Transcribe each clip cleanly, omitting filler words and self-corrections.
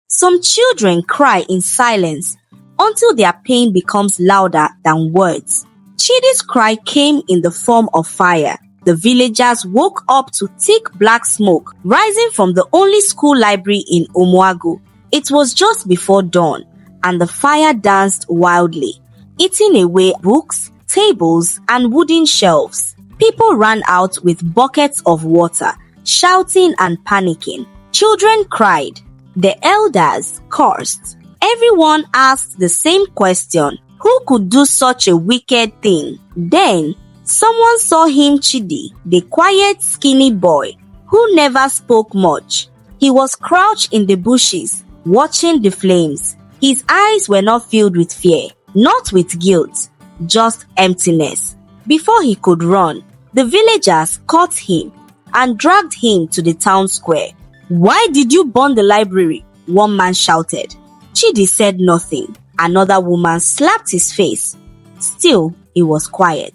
Some children cry in silence until their pain becomes louder than words. Chidi's cry came in the form of fire. The villagers woke up to thick black smoke rising from the only school library in Omuagu. It was just before dawn, and the fire danced wildly, eating away books, tables, and wooden shelves. People ran out with buckets of water, shouting and panicking. Children cried. The elders cursed. Everyone asked the same question: who could do such a wicked thing? Then, someone saw him, Chidi, the quiet, skinny boy who never spoke much. He was crouched in the bushes, watching the flames. His eyes were not filled with fear, not with guilt, just emptiness. Before he could run, the villagers caught him and dragged him to the town square. "Why did you burn the library?" one man shouted. Chidi said nothing. Another woman slapped his face. Still, he was quiet.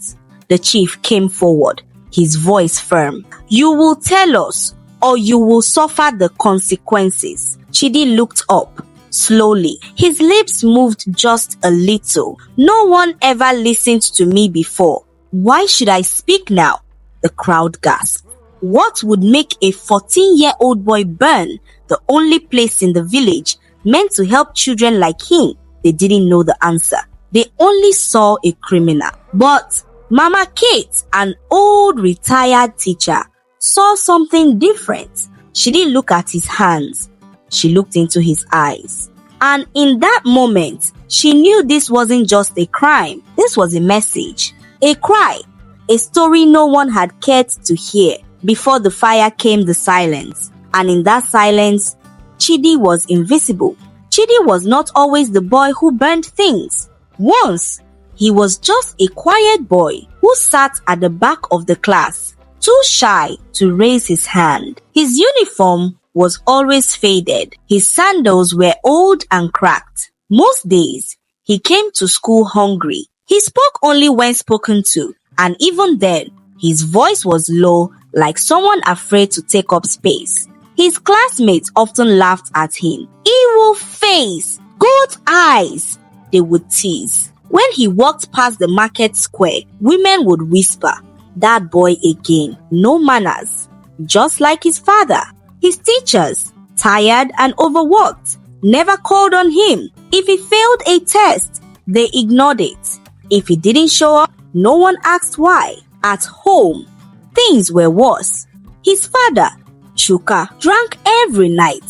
The chief came forward, his voice firm. "You will tell us, or you will suffer the consequences." Chidi looked up. Slowly, his lips moved just a little. "No one ever listened to me before. Why should I speak now?" The crowd gasped. What would make a 14-year-old boy burn the only place in the village meant to help children like him? They didn't know the answer. They only saw a criminal. But Mama Kate, an old retired teacher, saw something different. She didn't look at his hands. She looked into his eyes. And in that moment, she knew this wasn't just a crime. This was a message, a cry, a story no one had cared to hear. Before the fire came the silence. And in that silence, Chidi was invisible. Chidi was not always the boy who burned things. Once, he was just a quiet boy who sat at the back of the class, too shy to raise his hand. His uniform was always faded. His sandals were old and cracked. Most days, he came to school hungry. He spoke only when spoken to, and even then, his voice was low, like someone afraid to take up space. His classmates often laughed at him. "Evil face, goat eyes," they would tease. When he walked past the market square, women would whisper, "That boy again, no manners," just like his father. His teachers, tired and overworked, never called on him. If he failed a test, they ignored it. If he didn't show up, no one asked why. At home, things were worse. His father, Chuka, drank every night.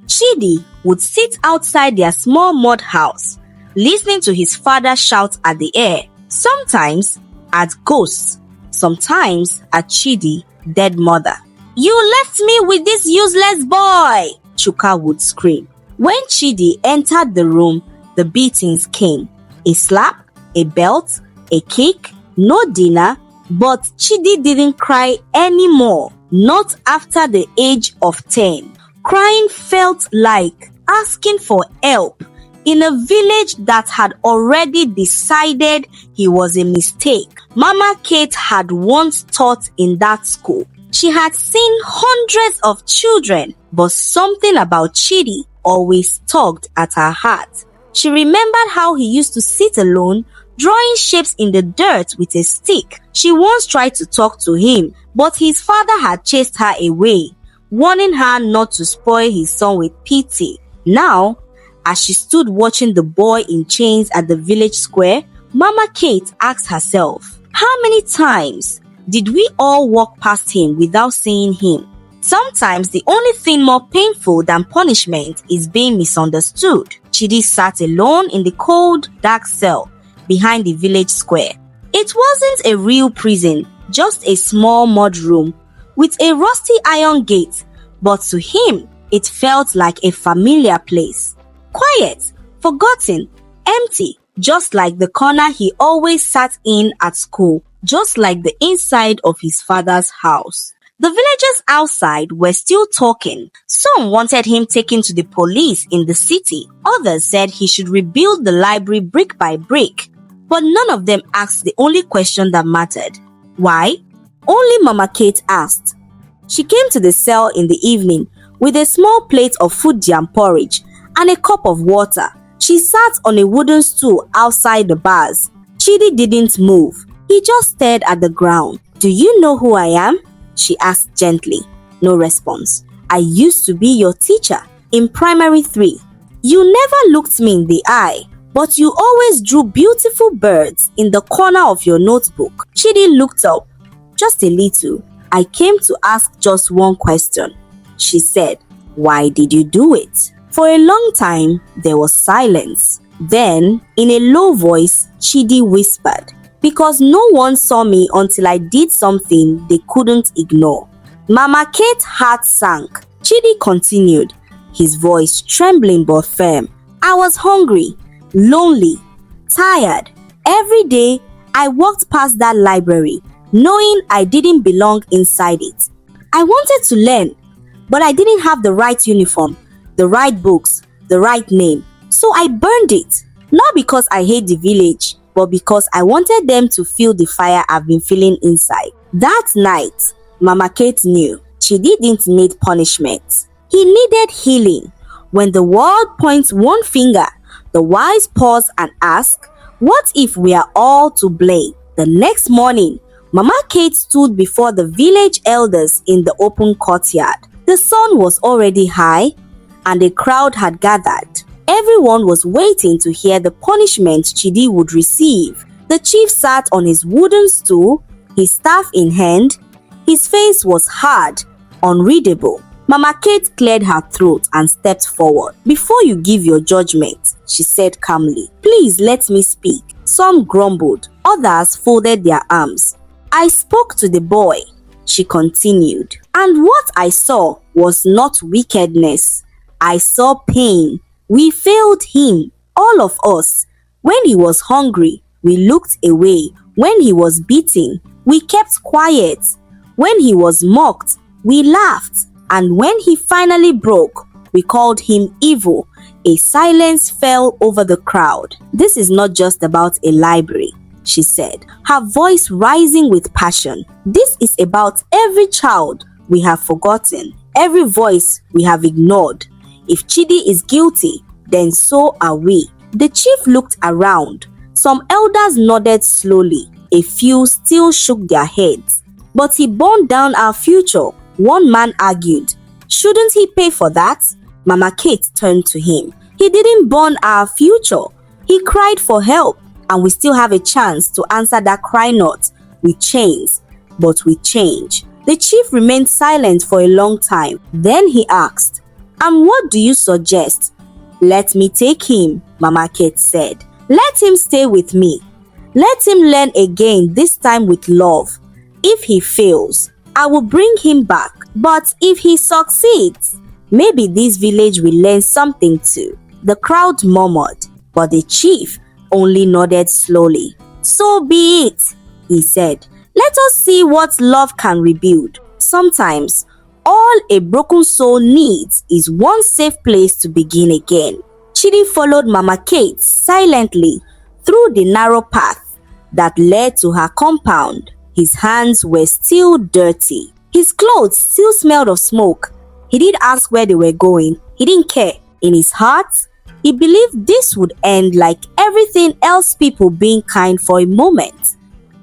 Chidi would sit outside their small mud house, listening to his father shout at the air, sometimes at ghosts, sometimes at Chidi, dead mother. "You left me with this useless boy!" Chuka would scream. When Chidi entered the room, the beatings came. A slap, a belt, a kick, no dinner. But Chidi didn't cry anymore, not after the age of 10. Crying felt like asking for help in a village that had already decided he was a mistake. Mama Kate had once taught in that school. She had seen hundreds of children, but something about Chidi always tugged at her heart. She remembered how he used to sit alone, drawing shapes in the dirt with a stick. She once tried to talk to him, but his father had chased her away, warning her not to spoil his son with pity. Now, as she stood watching the boy in chains at the village square, Mama Kate asked herself, how many times did we all walk past him without seeing him? Sometimes the only thing more painful than punishment is being misunderstood. Chidi sat alone in the cold, dark cell behind the village square. It wasn't a real prison, just a small mud room with a rusty iron gate, but to him, it felt like a familiar place. Quiet, forgotten, empty, just like the corner he always sat in at school, just like the inside of his father's house. The villagers outside were still talking. Some wanted him taken to the police in the city. Others said he should rebuild the library brick by brick. But none of them asked the only question that mattered. Why? Only Mama Kate asked. She came to the cell in the evening with a small plate of food jam porridge and a cup of water. She sat on a wooden stool outside the bars. Chidi didn't move. He just stared at the ground. "Do you know who I am?" she asked gently. No response. "I used to be your teacher in primary 3. You never looked me in the eye, but you always drew beautiful birds in the corner of your notebook." Chidi looked up, just a little. "I came to ask just one question," she said. "Why did you do it?" For a long time, there was silence. Then, in a low voice, Chidi whispered, "Because no one saw me until I did something they couldn't ignore." Mama Kate's heart sank. Chidi continued, his voice trembling but firm. "I was hungry, lonely, tired. Every day, I walked past that library, knowing I didn't belong inside it. I wanted to learn, but I didn't have the right uniform, the right books, the right name. So I burned it, not because I hate the village, but because I wanted them to feel the fire I've been feeling inside." That night, Mama Kate knew she didn't need punishment. He needed healing. When the world points one finger, the wise pause and ask, "What if we are all to blame?" The next morning, Mama Kate stood before the village elders in the open courtyard. The sun was already high, and a crowd had gathered. Everyone was waiting to hear the punishment Chidi would receive. The chief sat on his wooden stool, his staff in hand. His face was hard, unreadable. Mama Kate cleared her throat and stepped forward. "Before you give your judgment," she said calmly, "please let me speak." Some grumbled, others folded their arms. "I spoke to the boy," she continued, "and what I saw was not wickedness. I saw pain. We failed him, all of us. When he was hungry, we looked away. When he was beaten, we kept quiet. When he was mocked, we laughed. And when he finally broke, we called him evil." A silence fell over the crowd. "This is not just about a library," she said, her voice rising with passion. "This is about every child we have forgotten, every voice we have ignored. If Chidi is guilty, then so are we." The chief looked around. Some elders nodded slowly. A few still shook their heads. "But he burned down our future," one man argued. "Shouldn't he pay for that?" Mama Kate turned to him. "He didn't burn our future. He cried for help, and we still have a chance to answer that cry note with chains, but with change." The chief remained silent for a long time. Then he asked, "And what do you suggest?" "Let me take him," Mama Kate said. "Let him stay with me. Let him learn again, this time with love. If he fails, I will bring him back. But if he succeeds, maybe this village will learn something too." The crowd murmured, but the chief only nodded slowly. "So be it," he said. "Let us see what love can rebuild. Sometimes, all a broken soul needs is one safe place to begin again." Chidi followed Mama Kate silently through the narrow path that led to her compound. His hands were still dirty. His clothes still smelled of smoke. He didn't ask where they were going. He didn't care. In his heart, he believed this would end like everything else, people being kind for a moment,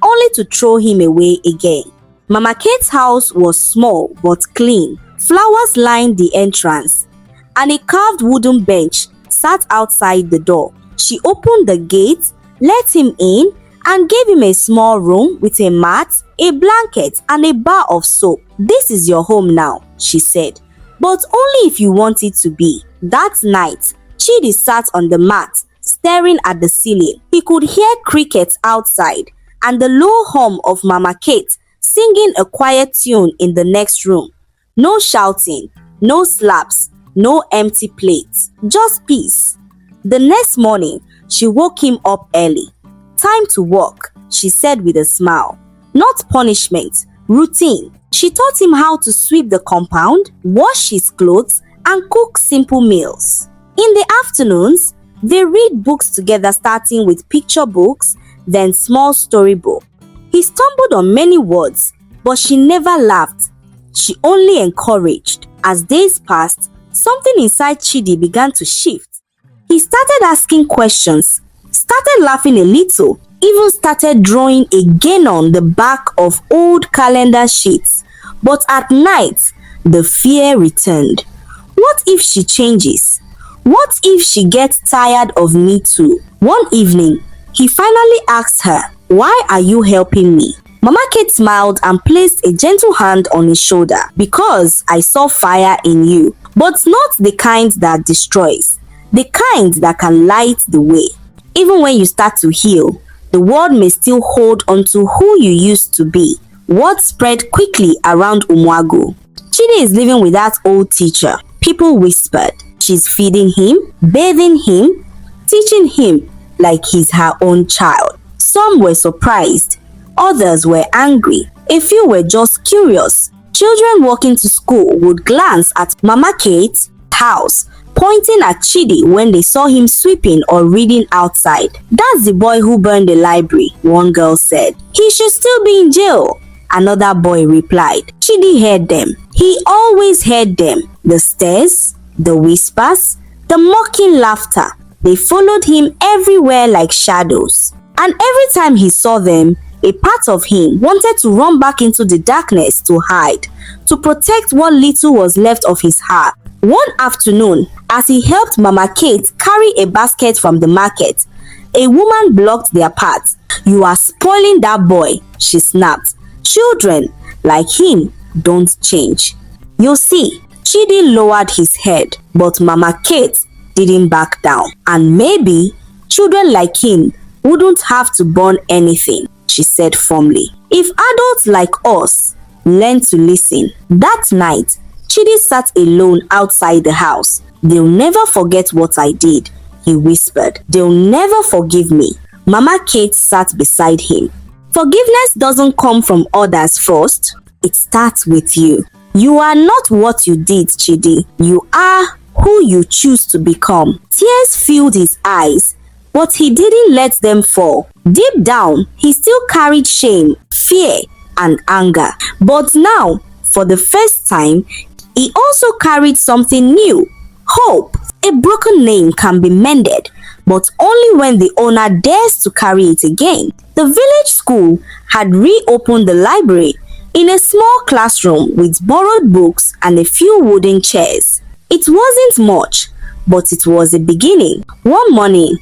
only to throw him away again. Mama Kate's house was small but clean. Flowers lined the entrance, and a carved wooden bench sat outside the door. She opened the gate, let him in, and gave him a small room with a mat, a blanket, and a bar of soap. "This is your home now," she said, "but only if you want it to be." That night, Chidi sat on the mat, staring at the ceiling. He could hear crickets outside and the low hum of Mama Kate singing a quiet tune in the next room. No shouting, no slaps, no empty plates, just peace. The next morning, she woke him up early. "Time to work," she said with a smile. Not punishment, routine. She taught him how to sweep the compound, wash his clothes, and cook simple meals. In the afternoons, they read books together, starting with picture books, then small storybook. He stumbled on many words, but she never laughed. She only encouraged. As days passed, something inside Chidi began to shift. He started asking questions, started laughing a little, even started drawing again on the back of old calendar sheets. But at night, the fear returned. What if she changes? What if she gets tired of me too? One evening, he finally asked her, "Why are you helping me?" Mama Kate smiled and placed a gentle hand on his shoulder. "Because I saw fire in you, but not the kind that destroys. The kind that can light the way. Even when you start to heal, the world may still hold onto who you used to be." Word spread quickly around Umuagu. Chidi is living with that old teacher. People whispered. She's feeding him, bathing him, teaching him like he's her own child. Some were surprised, others were angry, a few were just curious. Children walking to school would glance at Mama Kate's house, pointing at Chidi when they saw him sweeping or reading outside. "That's the boy who burned the library," one girl said. "He should still be in jail," another boy replied. Chidi heard them. He always heard them. The stares, the whispers, the mocking laughter. They followed him everywhere like shadows. And every time he saw them, a part of him wanted to run back into the darkness to hide, to protect what little was left of his heart. One afternoon, as he helped Mama Kate carry a basket from the market, a woman blocked their path. "You are spoiling that boy," she snapped. "Children like him don't change." You see, Chidi lowered his head, but Mama Kate didn't back down. "And maybe children like him wouldn't have to burn anything," she said firmly. "If adults like us learn to listen." That night, Chidi sat alone outside the house. "They'll never forget what I did," he whispered. "They'll never forgive me." Mama Kate sat beside him. "Forgiveness doesn't come from others first. It starts with you. You are not what you did, Chidi. You are who you choose to become." Tears filled his eyes, but he didn't let them fall. Deep down, he still carried shame, fear, and anger. But now, for the first time, he also carried something new, hope. A broken name can be mended, but only when the owner dares to carry it again. The village school had reopened the library in a small classroom with borrowed books and a few wooden chairs. It wasn't much, but it was a beginning. One morning,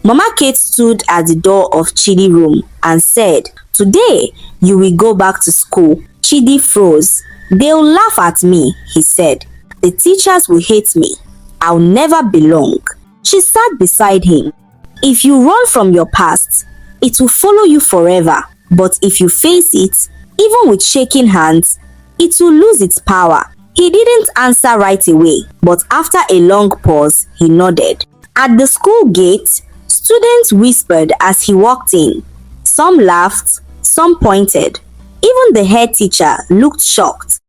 Mama Kate stood at the door of Chidi's room and said, "Today, you will go back to school." Chidi froze. "They'll laugh at me," he said. "The teachers will hate me. I'll never belong." She sat beside him. "If you run from your past, it will follow you forever. But if you face it, even with shaking hands, it will lose its power." He didn't answer right away, but after a long pause, he nodded. At the school gate, students whispered as he walked in. Some laughed, some pointed. Even the head teacher looked shocked.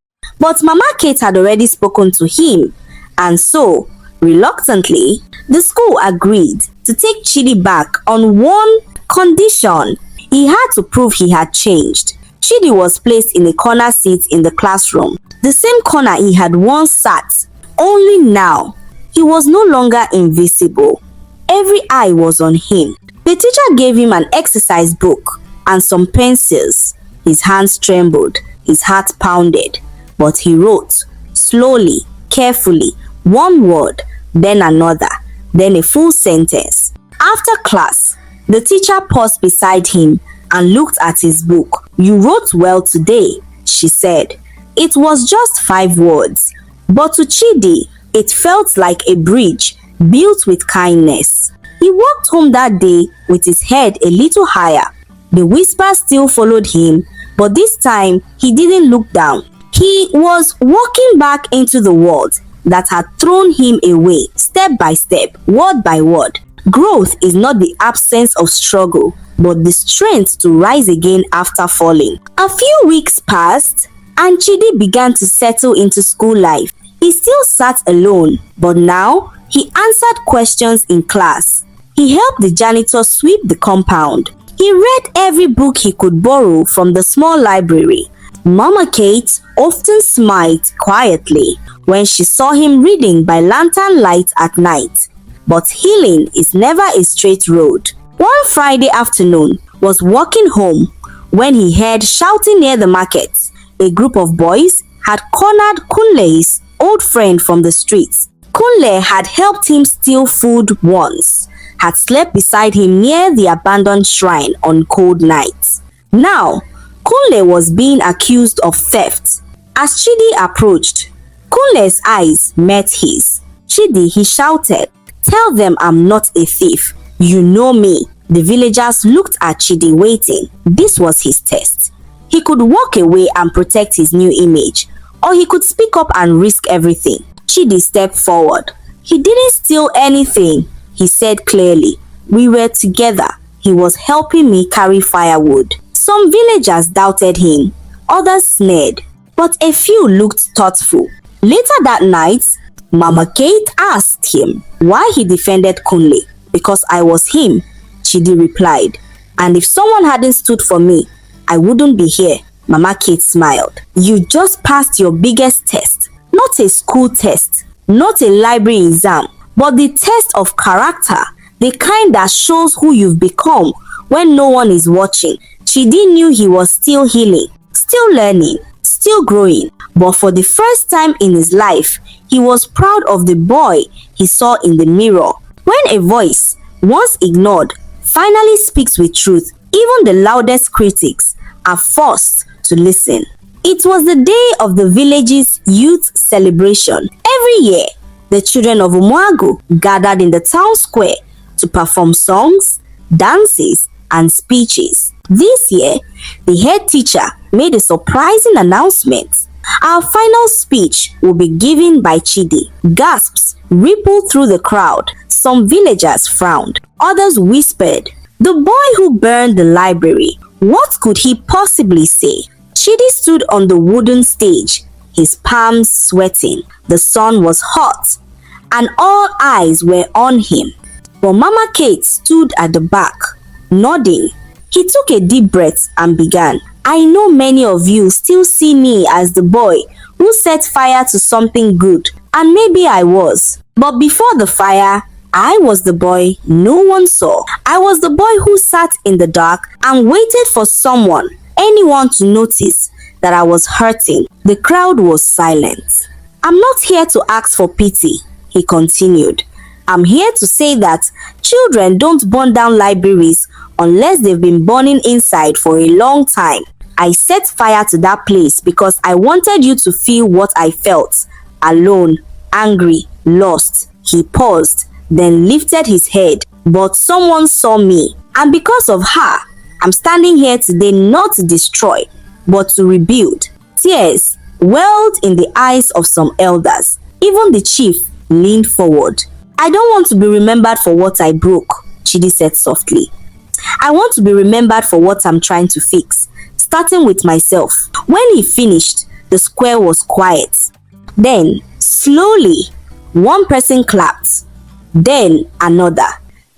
But Mama Kate had already spoken to him, and so, reluctantly, the school agreed to take Chidi back on one condition. He had to prove he had changed. Chidi was placed in a corner seat in the classroom, the same corner he had once sat. Only now, he was no longer invisible. Every eye was on him. The teacher gave him an exercise book and some pencils. His hands trembled, his heart pounded, but he wrote, slowly, carefully, one word, then another, then a full sentence. After class, the teacher paused beside him and looked at his book. "You wrote well today," she said. It was just 5 words, but to Chidi, it felt like a bridge built with kindness. He walked home that day with his head a little higher. The whispers still followed him, but this time he didn't look down. He was walking back into the world that had thrown him away, step by step, word by word. Growth is not the absence of struggle, but the strength to rise again after falling. A few weeks passed, and Chidi began to settle into school life. He still sat alone, but now he answered questions in class. He helped the janitor sweep the compound. He read every book he could borrow from the small library. Mama Kate often smiled quietly when she saw him reading by lantern light at night. But healing is never a straight road. One Friday afternoon was walking home when he heard shouting near the market. A group of boys had cornered Kunle's old friend from the streets. Kunle had helped him steal food once, had slept beside him near the abandoned shrine on cold nights. Now, Kunle was being accused of theft. As Chidi approached, Kunle's eyes met his. "Chidi," he shouted, "tell them I'm not a thief. You know me." The villagers looked at Chidi waiting. This was his test. He could walk away and protect his new image, or he could speak up and risk everything. Chidi stepped forward. "He didn't steal anything," he said clearly. "We were together. He was helping me carry firewood." Some villagers doubted him, others sneered, but a few looked thoughtful. Later that night, Mama Kate asked him why he defended Kunle. "Because I was him," Chidi replied. "And if someone hadn't stood for me, I wouldn't be here." Mama Kate smiled. "You just passed your biggest test. Not a school test, not a library exam, but the test of character, the kind that shows who you've become when no one is watching." Chidi knew he was still healing, still learning, still growing, but for the first time in his life, he was proud of the boy he saw in the mirror. When a voice, once ignored, finally speaks with truth, even the loudest critics are forced to listen. It was the day of the village's youth celebration. Every year, the children of Umuagu gathered in the town square to perform songs, dances, and speeches. This year, the head teacher made a surprising announcement. "Our final speech will be given by Chidi." Gasps rippled through the crowd. Some villagers frowned. Others whispered, "The boy who burned the library. What could he possibly say?" Chidi stood on the wooden stage, his palms sweating. The sun was hot, and all eyes were on him. But Mama Kate stood at the back, nodding. He took a deep breath and began. "I know many of you still see me as the boy who set fire to something good, and maybe I was. But before the fire, I was the boy no one saw. I was the boy who sat in the dark and waited for someone, anyone to notice that I was hurting." The crowd was silent. "I'm not here to ask for pity," he continued. "I'm here to say that children don't burn down libraries unless they've been burning inside for a long time. I set fire to that place because I wanted you to feel what I felt. Alone, angry, lost." He paused, then lifted his head. "But someone saw me, and because of her, I'm standing here today not to destroy, but to rebuild." Tears welled in the eyes of some elders. Even the chief leaned forward. "I don't want to be remembered for what I broke," Chidi said softly. "I want to be remembered for what I'm trying to fix, starting with myself." When he finished, the square was quiet. Then, slowly, one person clapped. Then another.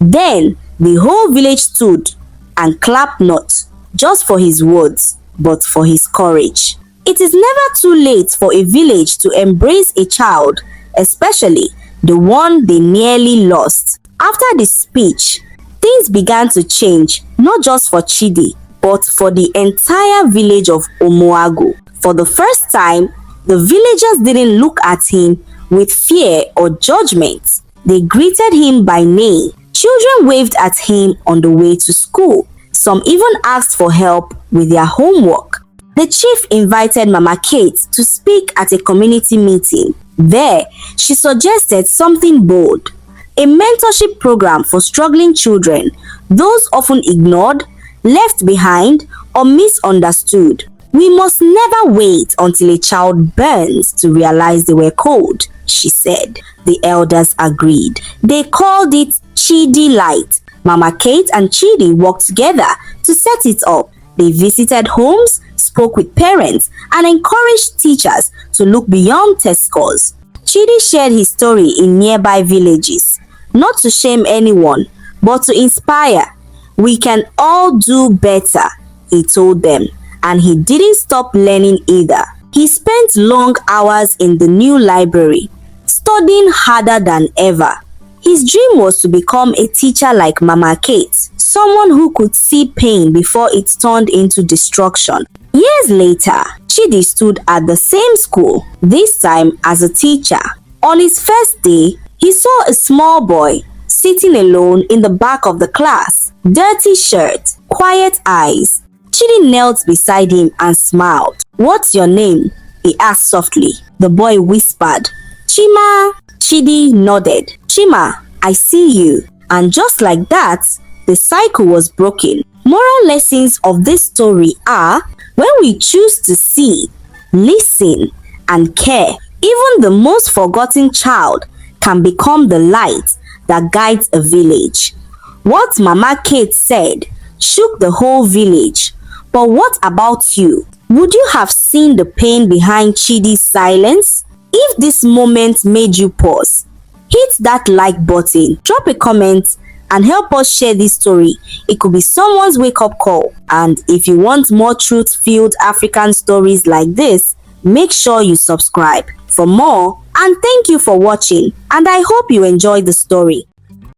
Then the whole village stood and clapped not just for his words, but for his courage. It is never too late for a village to embrace a child, especially the one they nearly lost. After the speech, things began to change, not just for Chidi, but for the entire village of Umuagu. For the first time, the villagers didn't look at him with fear or judgment. They greeted him by name. Children waved at him on the way to school. Some even asked for help with their homework. The chief invited Mama Kate to speak at a community meeting. There, she suggested something bold: a mentorship program for struggling children, those often ignored, left behind, or misunderstood. "We must never wait until a child burns to realize they were cold," she said. The elders agreed. They called it Chidi Light. Mama Kate and Chidi worked together to set it up. They visited homes, spoke with parents, and encouraged teachers to look beyond test scores. Chidi shared his story in nearby villages, not to shame anyone, but to inspire. "We can all do better," he told them, and he didn't stop learning either. He spent long hours in the new library, studying harder than ever. His dream was to become a teacher like Mama Kate, someone who could see pain before it turned into destruction. Years later, Chidi stood at the same school, this time as a teacher. On his first day, he saw a small boy sitting alone in the back of the class. Dirty shirt, quiet eyes. Chidi knelt beside him and smiled. "What's your name?" he asked softly. The boy whispered, "Chima." Chidi nodded. "Chima, I see you." And just like that, the cycle was broken. Moral lessons of this story are: when we choose to see, listen, and care, even the most forgotten child can become the light that guides a village. What Mama Kate said shook the whole village. But what about you? Would you have seen the pain behind Chidi's silence? If this moment made you pause, hit that like button, drop a comment, and help us share this story. It could be someone's wake-up call. And if you want more truth-filled African stories like this, make sure you subscribe for more. And thank you for watching, and I hope you enjoyed the story.